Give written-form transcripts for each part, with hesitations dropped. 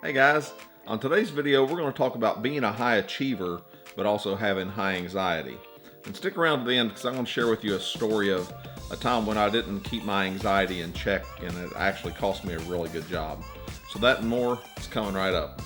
Hey guys, on today's video we're going to talk about being a high achiever but also having high anxiety. And stick around to the end because I'm going to share with you a story of a time when I didn't keep my anxiety in check and it actually cost me a really good job. So that and more is coming right up.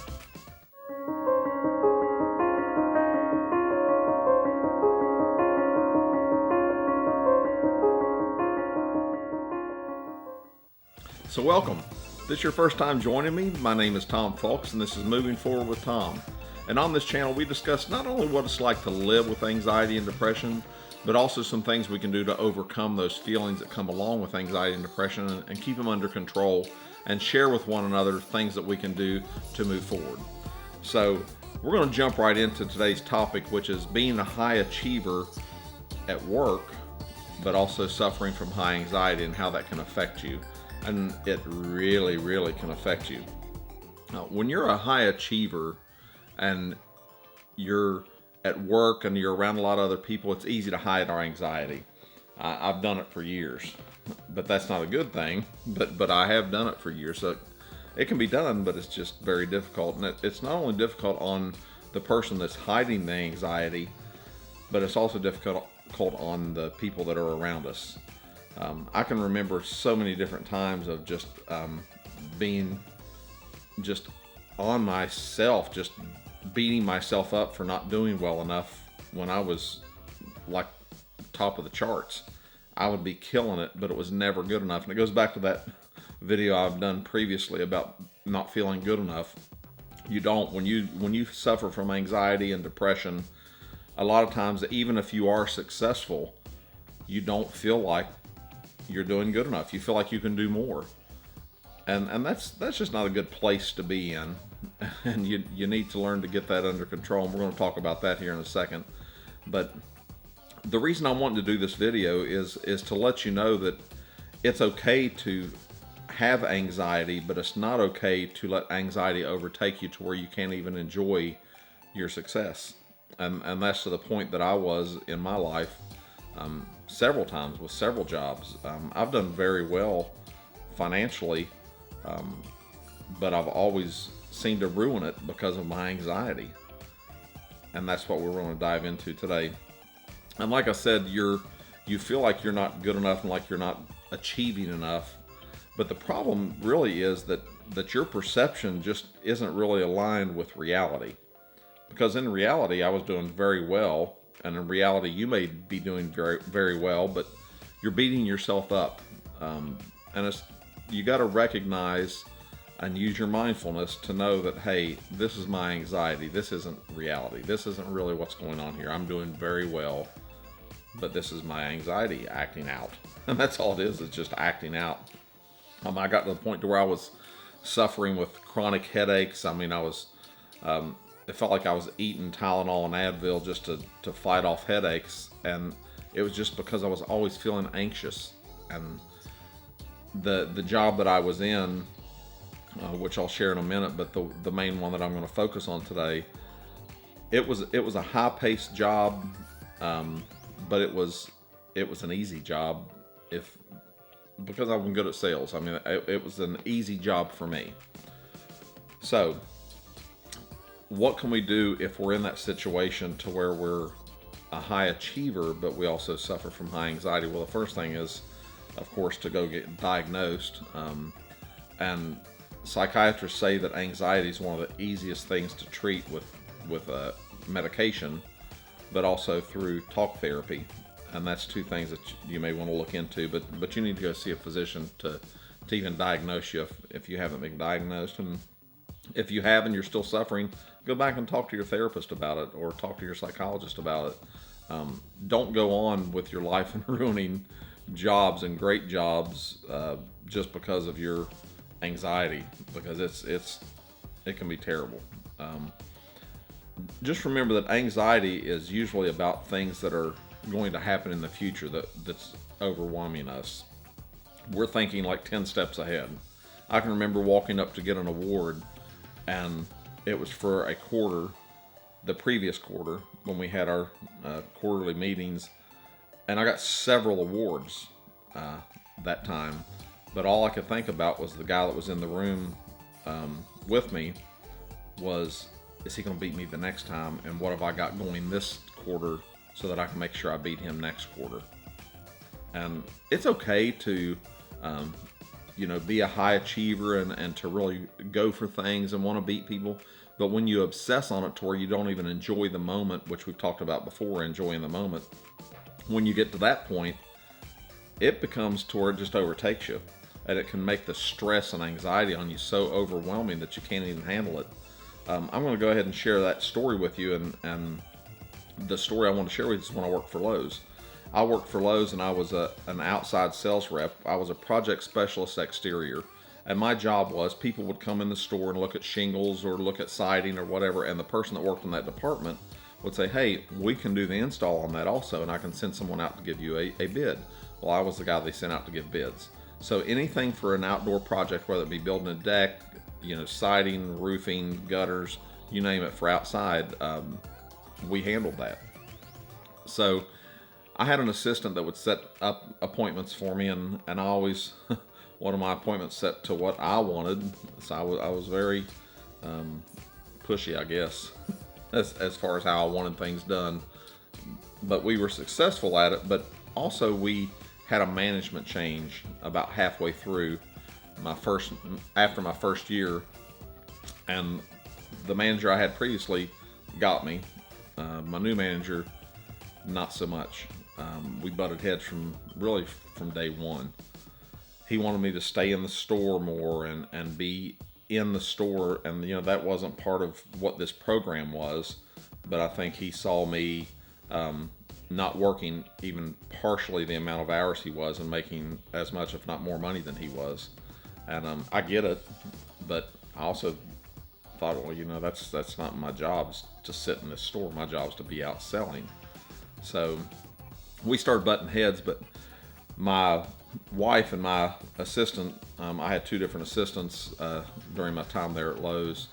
So welcome. If this is your first time joining me, my name is Tom Fulks and this is Moving Forward with Tom. And on this channel we discuss not only what it's like to live with anxiety and depression, but also some things we can do to overcome those feelings that come along with anxiety and depression and keep them under control, and share with one another things that we can do to move forward. So we're going to jump right into today's topic, which is being a high achiever at work, but also suffering from high anxiety and how that can affect you. And it really can affect you. When you're a high achiever and you're at work and you're around a lot of other people, it's easy to hide our anxiety. I've done it for years, but that's not a good thing. But I have done it for years. So it can be done, but it's just very difficult. And it's not only difficult on the person that's hiding the anxiety, but it's also difficult on the people that are around us. I can remember so many different times of just being just on myself, just beating myself up for not doing well enough when I was like top of the charts. I would be killing it, but it was never good enough. And it goes back to that video I've done previously about not feeling good enough. You don't. When you suffer from anxiety and depression, a lot of times, even if you are successful, you don't feel like you're doing good enough. You feel like you can do more. And that's just not a good place to be in. And you need to learn to get that under control. And we're going to talk about that here in a second. But the reason I wanted to do this video is to let you know that it's okay to have anxiety, but it's not okay to let anxiety overtake you to where you can't even enjoy your success. And that's to the point that I was in my life several times with several jobs. I've done very well financially, but I've always seemed to ruin it because of my anxiety. And that's what we're going to dive into today. And like I said, you feel like you're not good enough and like you're not achieving enough. But the problem really is that your perception just isn't really aligned with reality. Because in reality, I was doing very well. And in reality, you may be doing very well, but you're beating yourself up. And you got to recognize and use your mindfulness to know that, hey, this is my anxiety. This isn't reality. This isn't really what's going on here. I'm doing very well, but this is my anxiety acting out. And that's all it is. It's just acting out. I got to the point to where I was suffering with chronic headaches. I mean, it felt like I was eating Tylenol and Advil just to fight off headaches. And it was just because I was always feeling anxious. And the job that I was in, which I'll share in a minute, but the main one that I'm going to focus on today, it was a high-paced job, but it was an easy job because I'm good at sales. I mean, it was an easy job for me. So what can we do if we're in that situation to where we're a high achiever, but we also suffer from high anxiety? Well, the first thing is, of course, to go get diagnosed. And psychiatrists say that anxiety is one of the easiest things to treat with medication, but also through talk therapy. And that's two things that you may want to look into. But you need to go see a physician to even diagnose you if you haven't been diagnosed. And if you have and you're still suffering, go back and talk to your therapist about it or talk to your psychologist about it. Don't go on with your life and ruining jobs and great jobs just because of your anxiety, because it can be terrible. Just remember that anxiety is usually about things that are going to happen in the future that's overwhelming us. We're thinking like 10 steps ahead. I can remember walking up to get an award, and it was for a quarter, the previous quarter, when we had our quarterly meetings, and I got several awards that time. But all I could think about was the guy that was in the room with me was, is he going to beat me the next time? And what have I got going this quarter so that I can make sure I beat him next quarter? And it's okay to, be a high achiever and to really go for things and want to beat people. But when you obsess on it to where you don't even enjoy the moment, which we've talked about before, enjoying the moment, when you get to that point, it becomes to where it just overtakes you. And it can make the stress and anxiety on you so overwhelming that you can't even handle it. I'm going to go ahead and share that story with you. And the story I want to share with you is when I worked for Lowe's. I worked for Lowe's and I was an outside sales rep. I was a project specialist exterior. And my job was, people would come in the store and look at shingles or look at siding or whatever, and the person that worked in that department would say, hey, we can do the install on that also, and I can send someone out to give you a bid. Well, I was the guy they sent out to give bids. So anything for an outdoor project, whether it be building a deck, siding, roofing, gutters, you name it, for outside, we handled that. So I had an assistant that would set up appointments for me, and I always one of my appointments set to what I wanted. So I was very pushy, I guess, as far as how I wanted things done. But we were successful at it. But also we had a management change about halfway through after my first year, and the manager I had previously got me. My new manager, not so much. We butted heads from day one. He wanted me to stay in the store more and be in the store, and that wasn't part of what this program was. But I think he saw me not working even partially the amount of hours he was and making as much, if not more, money than he was. And I get it, but I also thought, well, that's not my job to sit in this store. My job is to be out selling. So we started butting heads, but my wife and my assistant, I had two different assistants during my time there at Lowe's.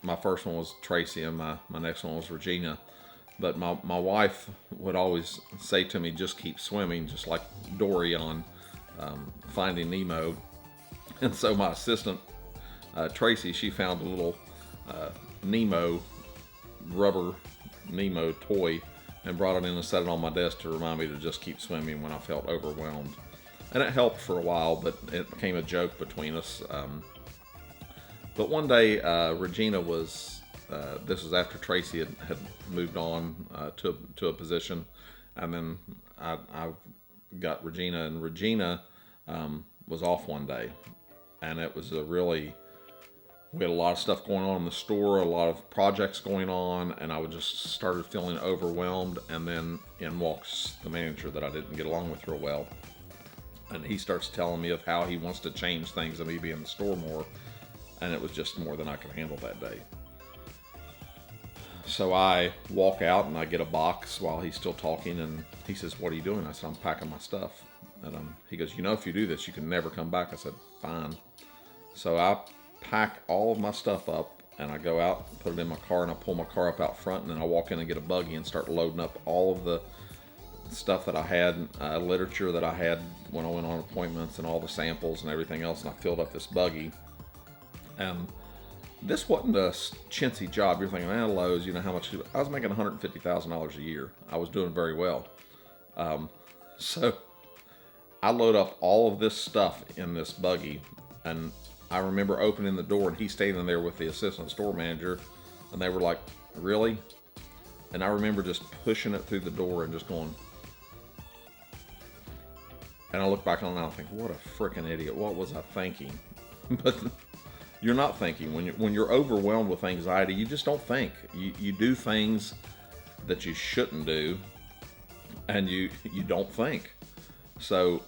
My first one was Tracy, and my next one was Regina. But my wife would always say to me, just keep swimming, just like Dory on Finding Nemo. And so my assistant, Tracy, she found a little rubber Nemo toy and brought it in and set it on my desk to remind me to just keep swimming when I felt overwhelmed. And it helped for a while, but it became a joke between us. But one day, Regina was, this was after Tracy had moved on to a position, and then I got Regina, and Regina was off one day. And it was we had a lot of stuff going on in the store, a lot of projects going on, and I just started feeling overwhelmed. And then in walks the manager that I didn't get along with real well. And he starts telling me of how he wants to change things and me be in the store more. And it was just more than I could handle that day. So I walk out and I get a box while he's still talking, and he says, what are you doing? I said, I'm packing my stuff. And he goes, if you do this, you can never come back. I said, fine. So I pack all of my stuff up, and I go out, put it in my car, and I pull my car up out front, and then I walk in and get a buggy and start loading up all of the stuff that I had, literature that I had when I went on appointments, and all the samples and everything else, and I filled up this buggy. And this wasn't a chintzy job. You're thinking, Lowe's, how much? I was making $150,000 a year. I was doing very well. So I load up all of this stuff in this buggy, and I remember opening the door and he's standing there with the assistant store manager, and they were like, really? And I remember just pushing it through the door and just going, and I look back on it and I think, what a freaking idiot. What was I thinking? But you're not thinking. When you're overwhelmed with anxiety, you just don't think. You do things that you shouldn't do, and you don't think. So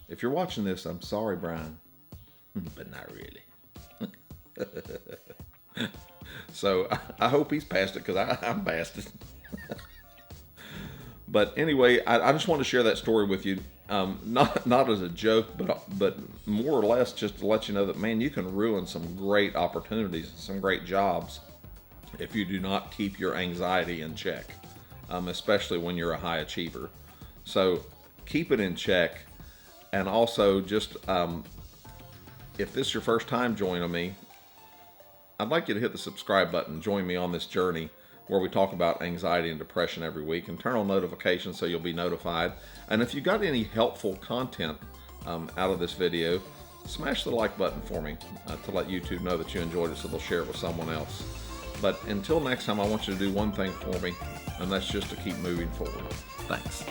if you're watching this, I'm sorry, Brian. But not really. So I hope he's past it, because I'm past it. But anyway, I just want to share that story with you. Not as a joke, but more or less just to let you know that, man, you can ruin some great opportunities, some great jobs, if you do not keep your anxiety in check, especially when you're a high achiever. So keep it in check, and also just If this is your first time joining me, I'd like you to hit the subscribe button. Join me on this journey where we talk about anxiety and depression every week, and turn on notifications so you'll be notified. And if you got any helpful content out of this video, smash the like button for me to let YouTube know that you enjoyed it so they'll share it with someone else. But until next time, I want you to do one thing for me, and that's just to keep moving forward. Thanks.